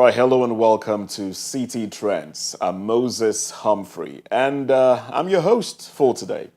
right, hello and welcome to CT Trends. I'm Moses Humphrey, and I'm your host for today.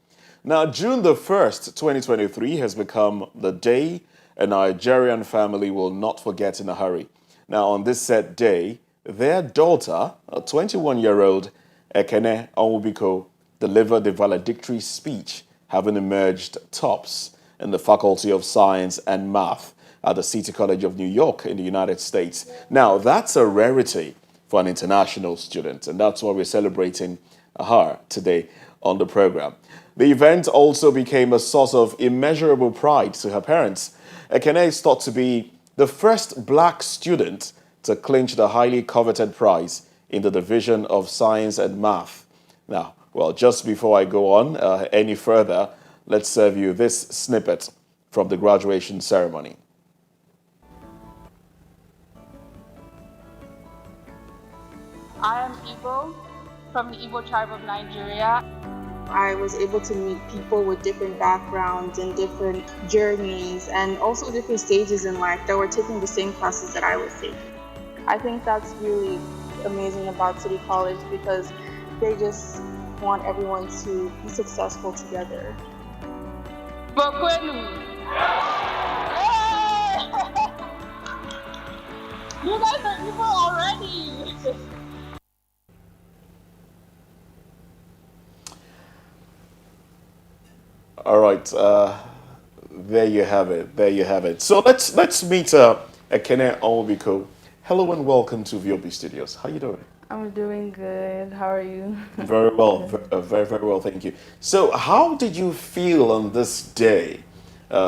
Now, June the 1st, 2023 has become the day a Nigerian family will not forget in a hurry. Now, on this said day, their daughter, a 21-year-old Ekene Onwubiko, delivered the valedictory speech, having emerged tops in the Faculty of Science and Math at the City College of New York in the United States. Now, that's a rarity for an international student, and that's why we're celebrating her today on the program. The event also became a source of immeasurable pride to her parents. Ekene is thought to be the first black student to clinch the highly coveted prize in the Division of Science and Math. Now, well, just before I go on any further, let's serve you this snippet from the graduation ceremony. I am Igbo from the Igbo tribe of Nigeria. I was able to meet people with different backgrounds and different journeys and also different stages in life that were taking the same classes that I was taking. I think that's really amazing about City College because they just want everyone to be successful together. Bokwenu! You guys are Igbo already! All right, there you have it. There you have it. So let's meet Ekene Onwubiko. Hello and welcome to VOP Studios. How you doing? I'm doing good. How are you? Very well, very well, thank you. So, how did you feel on this day,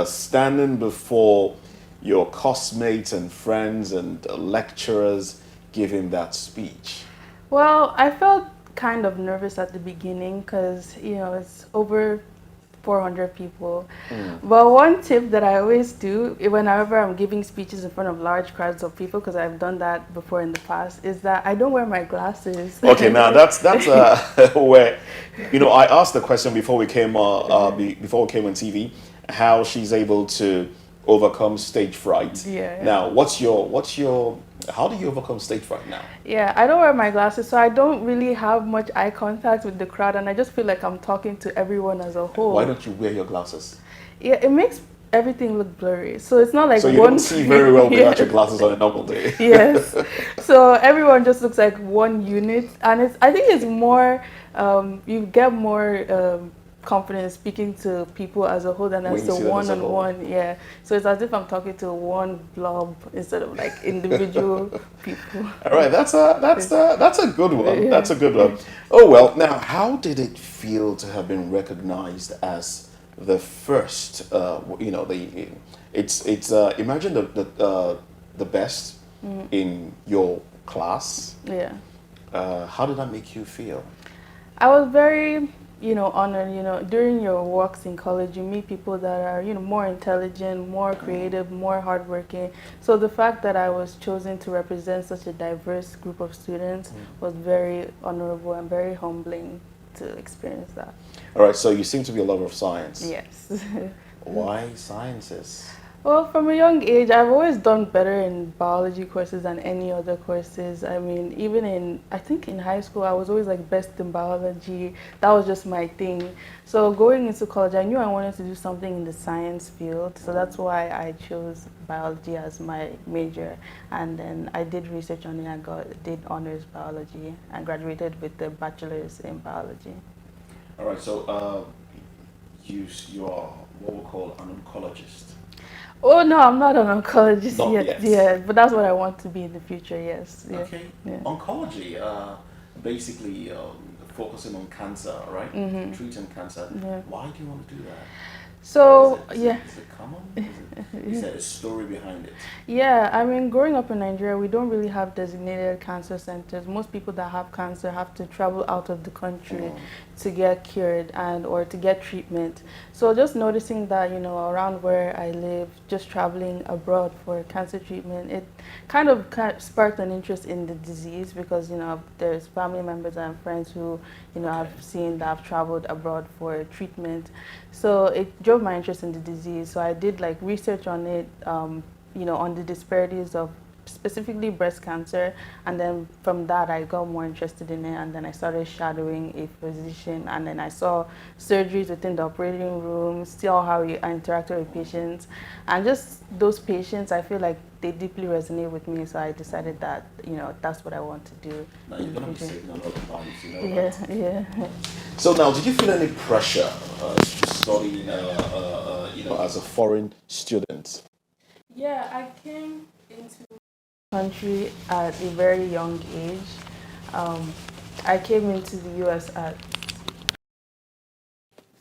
standing before your classmates and friends and lecturers, giving that speech? Well, I felt kind of nervous at the beginning because, it's over 400 people. But one tip that I always do whenever I'm giving speeches in front of large crowds of people, because I've done that before in the past, is that I don't wear my glasses. Okay, now that's where, I asked the question before we came before we came on TV, how she's able to overcome stage fright. Yeah. Now, how do you overcome stage fright now? Yeah, I don't wear my glasses, so I don't really have much eye contact with the crowd, and I just feel like I'm talking to everyone as a whole. Why don't you wear your glasses? Yeah, it makes everything look blurry, so it's not like so you don't see very well without your glasses on a normal day. Yes, so everyone just looks like one unit, and I think it's more you get more confidence speaking to people as a whole than as a one-on-one. Yeah, so it's as if I'm talking to one blob instead of like individual people. All right, that's a good one. Yeah. That's a good one. Oh well, now how did it feel to have been recognized as the first? Imagine the best in your class. Yeah. How did that make you feel? I was very honored. During your walks in college, you meet people that are, more intelligent, more creative, more hardworking. So the fact that I was chosen to represent such a diverse group of students was very honorable and very humbling to experience that. All right, so you seem to be a lover of science. Yes. Why sciences? Well, from a young age, I've always done better in biology courses than any other courses. I mean, even I think in high school, I was always like best in biology. That was just my thing. So going into college, I knew I wanted to do something in the science field. So that's why I chose biology as my major. And then I did research on it and did honors biology and graduated with the bachelor's in biology. All right, so you are what we call an oncologist. Oh no, I'm not an oncologist yet. Yeah, but that's what I want to be in the future. Yes. Yeah. Okay. Yeah. Oncology, basically focusing on cancer, right? Treating cancer. Yeah. Why do you want to do that? So is it common? Is there a story behind it? Yeah, I mean, growing up in Nigeria, we don't really have designated cancer centers. Most people that have cancer have to travel out of the country to get cured or to get treatment. So just noticing that, around where I live, just traveling abroad for cancer treatment, it kind of sparked an interest in the disease because, there's family members and friends who, I've seen that have traveled abroad for treatment. So it drove my interest in the disease. So I did like research on it, on the disparities of specifically breast cancer, and then from that I got more interested in it, and then I started shadowing a physician, and then I saw surgeries within the operating room, saw how I interacted with patients, and just those patients, I feel like they deeply resonate with me, so I decided that, that's what I want to do. Now you're gonna be saving a lot of lives, Yeah, yeah. So now, did you feel any pressure to study, as a foreign student? Yeah, I came into the country at a very young age. Um, I came into the US at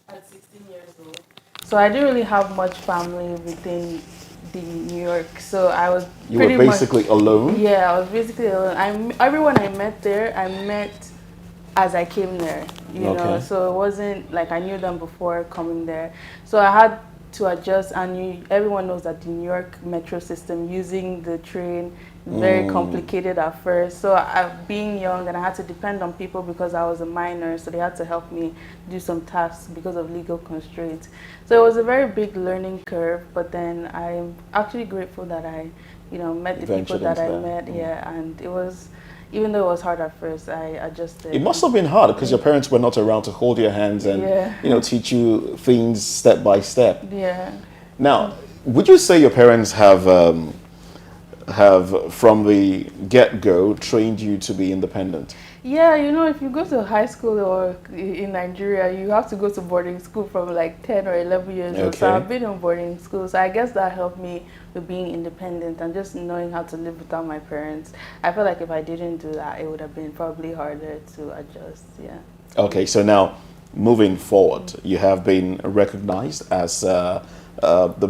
16 years old. So I didn't really have much family within the New York. So I was You were basically alone? Yeah, I was basically alone. Everyone I met there, I met as I came there, Okay. So it wasn't like I knew them before coming there. So I had to adjust, and everyone knows that the New York metro system, using the train, very complicated at first. So being young, and I had to depend on people because I was a minor, so they had to help me do some tasks because of legal constraints. So it was a very big learning curve, but then I'm actually grateful that I, met the people that I met, and it was, even though it was hard at first, I adjusted. It must have been hard because your parents were not around to hold your hands and teach you things step by step. Yeah. Now, would you say your parents have from the get-go trained you to be independent? Yeah, if you go to high school or in Nigeria, you have to go to boarding school from like 10 or 11 years old. So I've been in boarding school. So I guess that helped me with being independent and just knowing how to live without my parents. I feel like if I didn't do that, it would have been probably harder to adjust. Yeah. Okay, so now moving forward, you have been recognized as the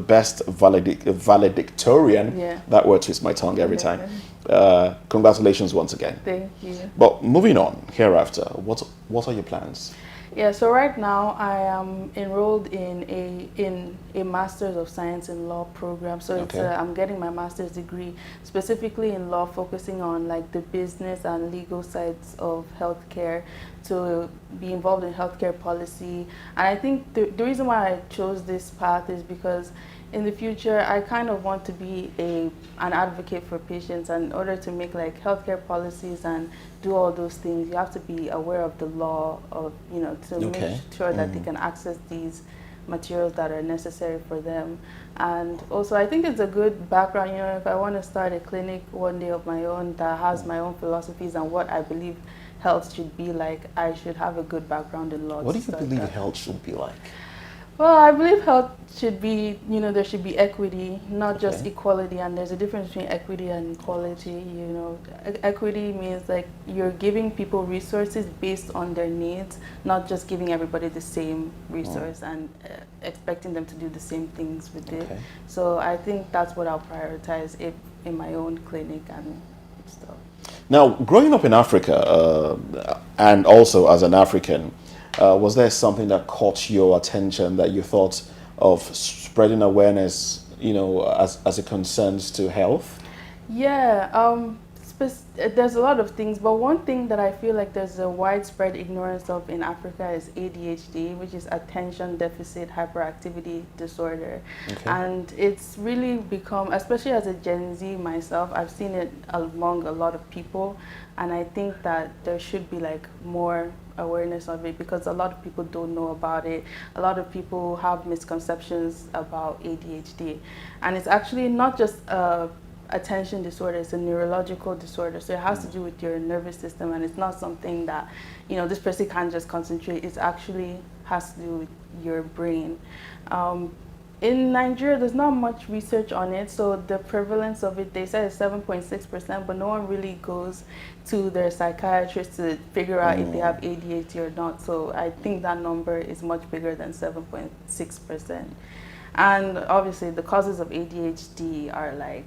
best valedictorian. Yeah. That word twists my tongue every time. Congratulations once again. Thank you. But moving on, hereafter, what are your plans? Yeah, so right now I am enrolled in a Master's of Science in Law program. So it's I'm getting my master's degree specifically in law, focusing on like the business and legal sides of healthcare, to be involved in healthcare policy. And I think the reason why I chose this path is because in the future, I kind of want to be an advocate for patients, and in order to make like healthcare policies and do all those things, you have to be aware of the law of, to make sure that they can access these materials that are necessary for them. And also, I think it's a good background, if I want to start a clinic one day of my own that has my own philosophies and what I believe health should be like, I should have a good background in law. What do you believe health should be like? Well, I believe health should be, there should be equity, not just equality. And there's a difference between equity and equality. Equity means like you're giving people resources based on their needs, not just giving everybody the same resource and expecting them to do the same things with it. So I think that's what I'll prioritize in my own clinic and stuff. Now, growing up in Africa and also as an African, was there something that caught your attention that you thought of spreading awareness, as it concerns to health? Yeah, there's a lot of things, but one thing that I feel like there's a widespread ignorance of in Africa is ADHD, which is attention deficit hyperactivity disorder. And it's really become, especially as a Gen Z myself, I've seen it among a lot of people, and I think that there should be like more awareness of it because a lot of people don't know about it. A lot of people have misconceptions about ADHD, and it's actually not just attention disorder, it's a neurological disorder, so it has to do with your nervous system, and it's not something that this person can't just concentrate. It actually has to do with your brain. In Nigeria, there's not much research on it, so the prevalence of it, they say, is 7.6%, but no one really goes to their psychiatrist to figure out if they have ADHD or not. So I think that number is much bigger than 7.6%. And obviously, the causes of ADHD are like,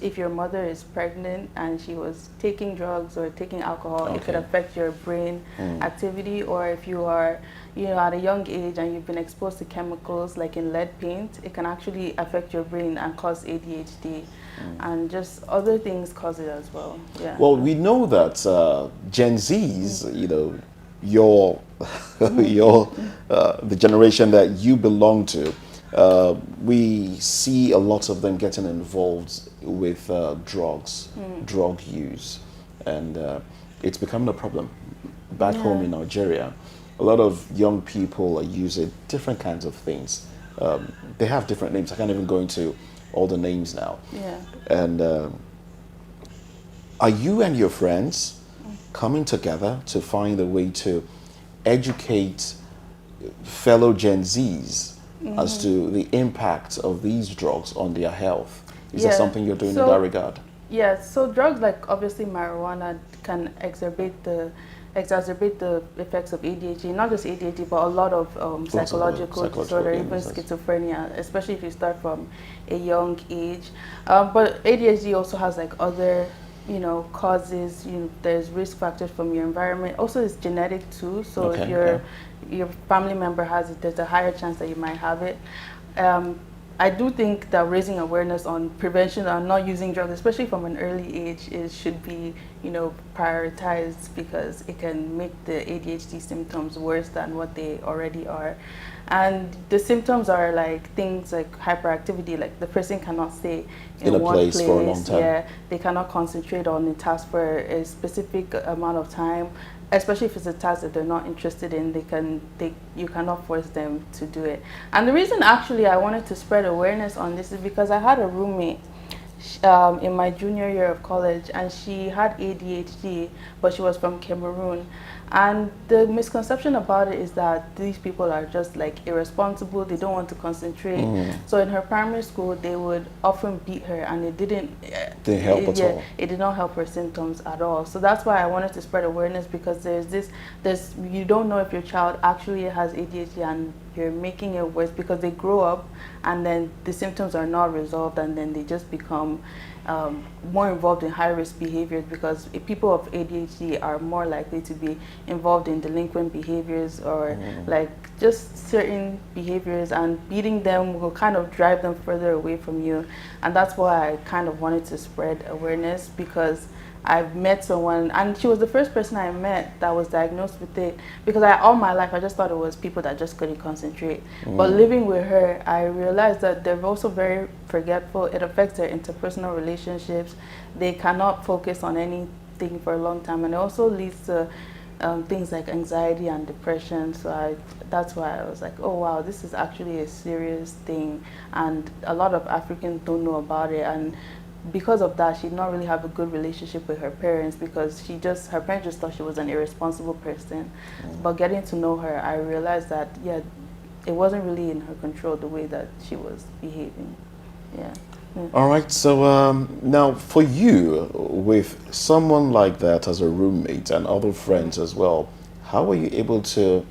if your mother is pregnant and she was taking drugs or taking alcohol, it could affect your brain activity. Or if you are, at a young age and you've been exposed to chemicals like in lead paint, it can actually affect your brain and cause ADHD. And just other things cause it as well. Yeah. Well, we know that Gen Zs, your the generation that you belong to, we see a lot of them getting involved with drugs, drug use, and it's becoming a problem back home in Nigeria. A lot of young people are using different kinds of things. They have different names. I can't even go into all the names now. Yeah. And are you and your friends coming together to find a way to educate fellow Gen Zs as to the impact of these drugs on their health? Is there something you're doing in that regard? Yes, so drugs like obviously marijuana can exacerbate the effects of ADHD, not just ADHD, but a lot of psychological disorder, even schizophrenia, especially if you start from a young age. But ADHD also has like other, causes. There's risk factors from your environment. Also, it's genetic too. So if your family member has it, there's a higher chance that you might have it. I do think that raising awareness on prevention and not using drugs, especially from an early age, should be, prioritized, because it can make the ADHD symptoms worse than what they already are. And the symptoms are like things like hyperactivity, like the person cannot stay in one place for a long time. Yeah, they cannot concentrate on a task for a specific amount of time. Especially if it's a task that they're not interested in, you cannot force them to do it. And the reason actually I wanted to spread awareness on this is because I had a roommate in my junior year of college, and she had ADHD, but she was from Cameroon. And the misconception about it is that these people are just like irresponsible, they don't want to concentrate. So in her primary school, they would often beat her, and it didn't help at all. It did not help her symptoms at all. So that's why I wanted to spread awareness, because you don't know if your child actually has ADHD and you're making it worse, because they grow up and then the symptoms are not resolved, and then they just become more involved in high-risk behaviors, because people of ADHD are more likely to be involved in delinquent behaviors or like just certain behaviors, and beating them will kind of drive them further away from you. And that's why I kind of wanted to spread awareness, because I've met someone, and she was the first person I met that was diagnosed with it, because all my life I just thought it was people that just couldn't concentrate. But living with her, I realized that they're also very forgetful. It affects their interpersonal relationships. They cannot focus on anything for a long time, and it also leads to things like anxiety and depression. So that's why I was like, oh wow, this is actually a serious thing, and a lot of Africans don't know about it. And because of that, she did not really have a good relationship with her parents, because her parents just thought she was an irresponsible person. But getting to know her, I realized that it wasn't really in her control the way that she was behaving. All right, so now for you, with someone like that as a roommate and other friends as well, how were you able to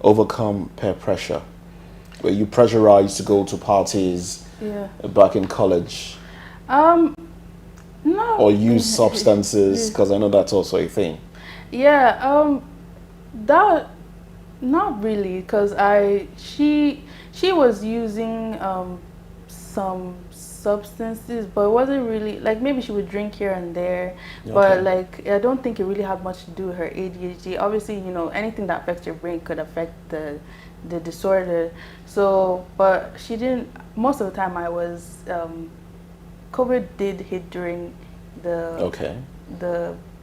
overcome peer pressure? Were you pressurized to go to parties back in college? No. Or use substances, because I know that's also a thing. Yeah, that, not really, because she was using some substances, but it wasn't really, like maybe she would drink here and there, but like I don't think it really had much to do with her ADHD. Obviously, anything that affects your brain could affect the disorder. So, but she didn't, most of the time COVID did hit during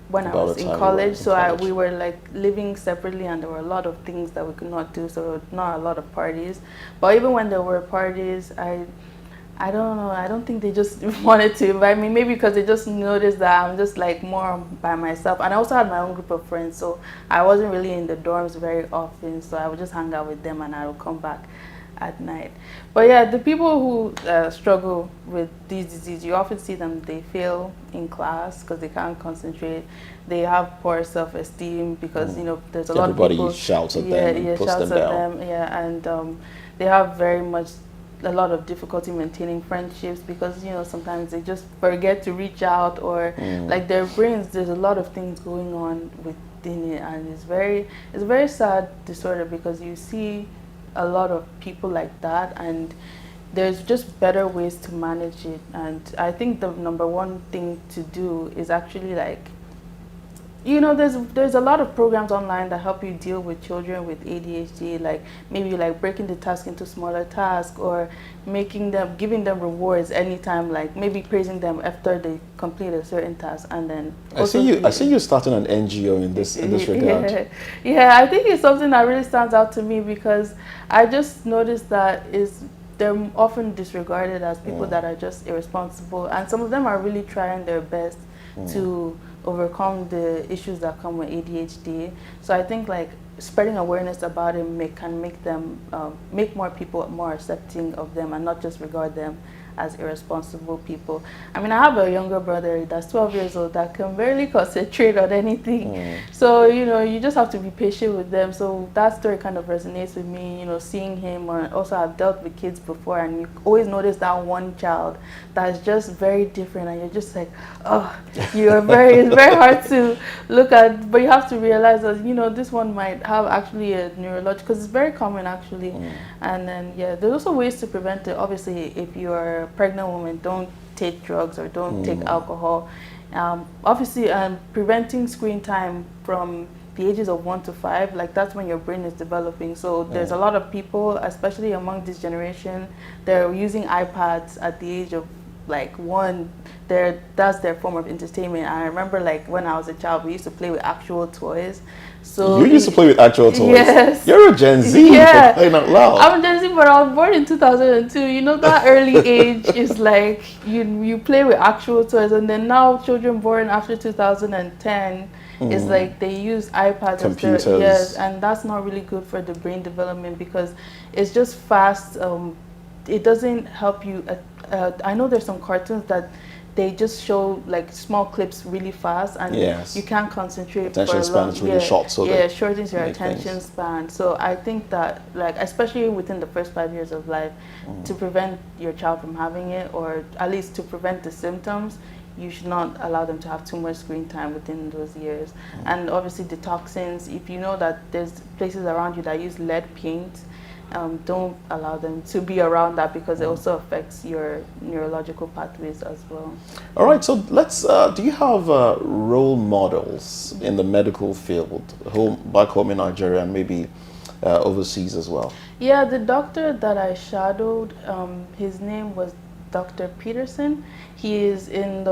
when I was in college, so we were like living separately, and there were a lot of things that we could not do, so not a lot of parties. But even when there were parties, I don't know, I don't think they just wanted to invite me, maybe because they just noticed that I'm just like more by myself. And I also had my own group of friends, so I wasn't really in the dorms very often, so I would just hang out with them and I would come back at night. But yeah, the people who struggle with these diseases, you often see them, they fail in class because they can't concentrate. They have poor self-esteem because there's a lot of people shouts at them and puts them down. And they have a lot of difficulty maintaining friendships because sometimes they just forget to reach out, or like their brains, there's a lot of things going on within it, and it's a very sad disorder because you see a lot of people like that, and there's just better ways to manage it. And I think the number one thing to do is actually like You know, there's a lot of programs online that help you deal with children with ADHD, like maybe like breaking the task into smaller tasks, or giving them rewards anytime, like maybe praising them after they complete a certain task, and then I see you starting an NGO in this regard. Yeah, I think it's something that really stands out to me because I just noticed that they're often disregarded as people that are just irresponsible, and some of them are really trying their best to overcome the issues that come with ADHD. So I think like spreading awareness about it can make them make more people more accepting of them and not just regard them as irresponsible people. I mean, I have a younger brother that's 12 years old that can barely concentrate on anything. So, you know, you just have to be patient with them. So that story kind of resonates with me, you know, seeing him. Or also, I've dealt with kids before, and you always notice that one child that's just very different, and you're just like, oh, it's very hard to look at, but you have to realize that, you know, this one might have actually a neurological, because it's very common actually. And then, yeah, there's also ways to prevent it. Obviously, if you're a pregnant woman, don't take drugs or don't take alcohol. Obviously, preventing screen time from the ages of 1 to 5, like that's when your brain is developing. So there's a lot of people, especially among this generation, they're using iPads at the age of like 1. That's their form of entertainment. I remember like when I was a child, we used to play with actual toys. So you used to play with actual toys? Yes. You're a Gen Z, yeah. for crying out loud. I'm a Gen Z, but I was born in 2002. You know, that early age is like you play with actual toys, and then now children born after 2010 is like they use iPads, computers. Yes, and that's not really good for the brain development because it's just fast. It doesn't help you. I know there's some cartoons that they just show like small clips really fast, and you can't concentrate attention for a long. Span is really short, so shortens your attention span. So I think that, like, especially within the first 5 years of life, to prevent your child from having it, or at least to prevent the symptoms, you should not allow them to have too much screen time within those years. And obviously the toxins, if you know that there's places around you that use lead paint, don't allow them to be around that because it also affects your neurological pathways as well. All right, so let's, do you have role models in the medical field, back home in Nigeria and maybe overseas as well? Yeah, the doctor that I shadowed, his name was Dr. Peterson. He is in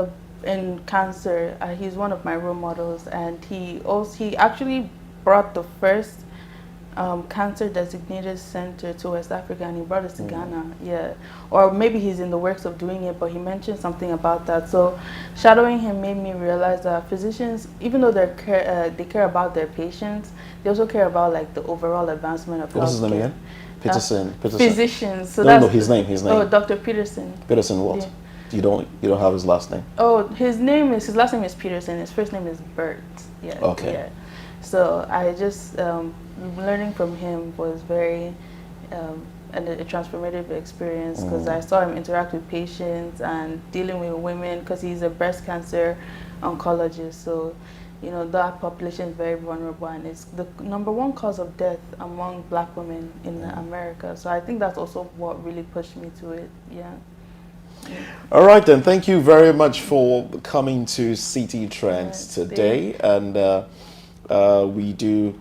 cancer. He's one of my role models, and he actually brought the first cancer designated center to West Africa, and he brought us to Ghana. Yeah, or maybe he's in the works of doing it, but he mentioned something about that. So shadowing him made me realize that physicians, even though they care about their patients, they also care about like the overall advancement of healthcare. What's his name again? Peterson. Physicians. So no, his name. Oh, Dr. Peterson. Peterson what? Yeah. You don't have his last name? Oh, his last name is Peterson. His first name is Bert. Yeah. Okay. Yeah. So I just learning from him was very a transformative experience because I saw him interact with patients and dealing with women because he's a breast cancer oncologist. So, you know, that population is very vulnerable, and it's the #1 cause of death among Black women in America. So I think that's also what really pushed me to it. Yeah. All right, then. Thank you very much for coming to CT Trends today, and we do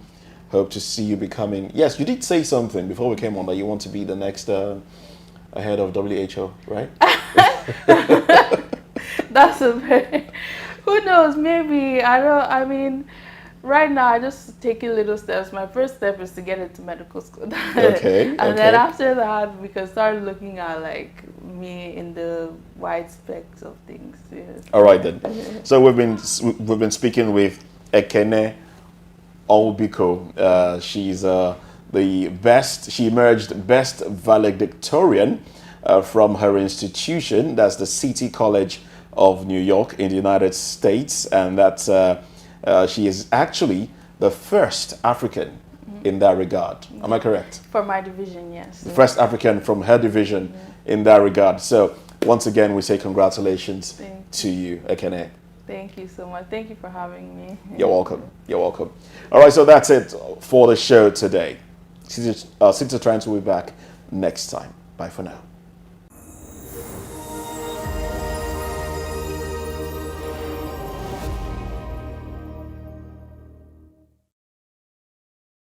hope to see you becoming. Yes, you did say something before we came on that you want to be the next head of WHO, right? That's a very. Who knows? Maybe I don't. I mean, right now I just taking little steps. My first step is to get into medical school. Okay. And then after that, we can start looking at like me in the wide spectrum of things. Yes. All right then. So we've been speaking with Ekene Onwubiko. She's she emerged best valedictorian from her institution. That's the City College of New York in the United States, and that's she is actually the first African in that regard. Am I correct? For my division, yes. The first African from her division in that regard. So once again, we say congratulations to you, Ekene. Thank you so much. Thank you for having me. You're welcome. You're welcome. All right, so that's it for the show today. CT Trends will be back next time. Bye for now.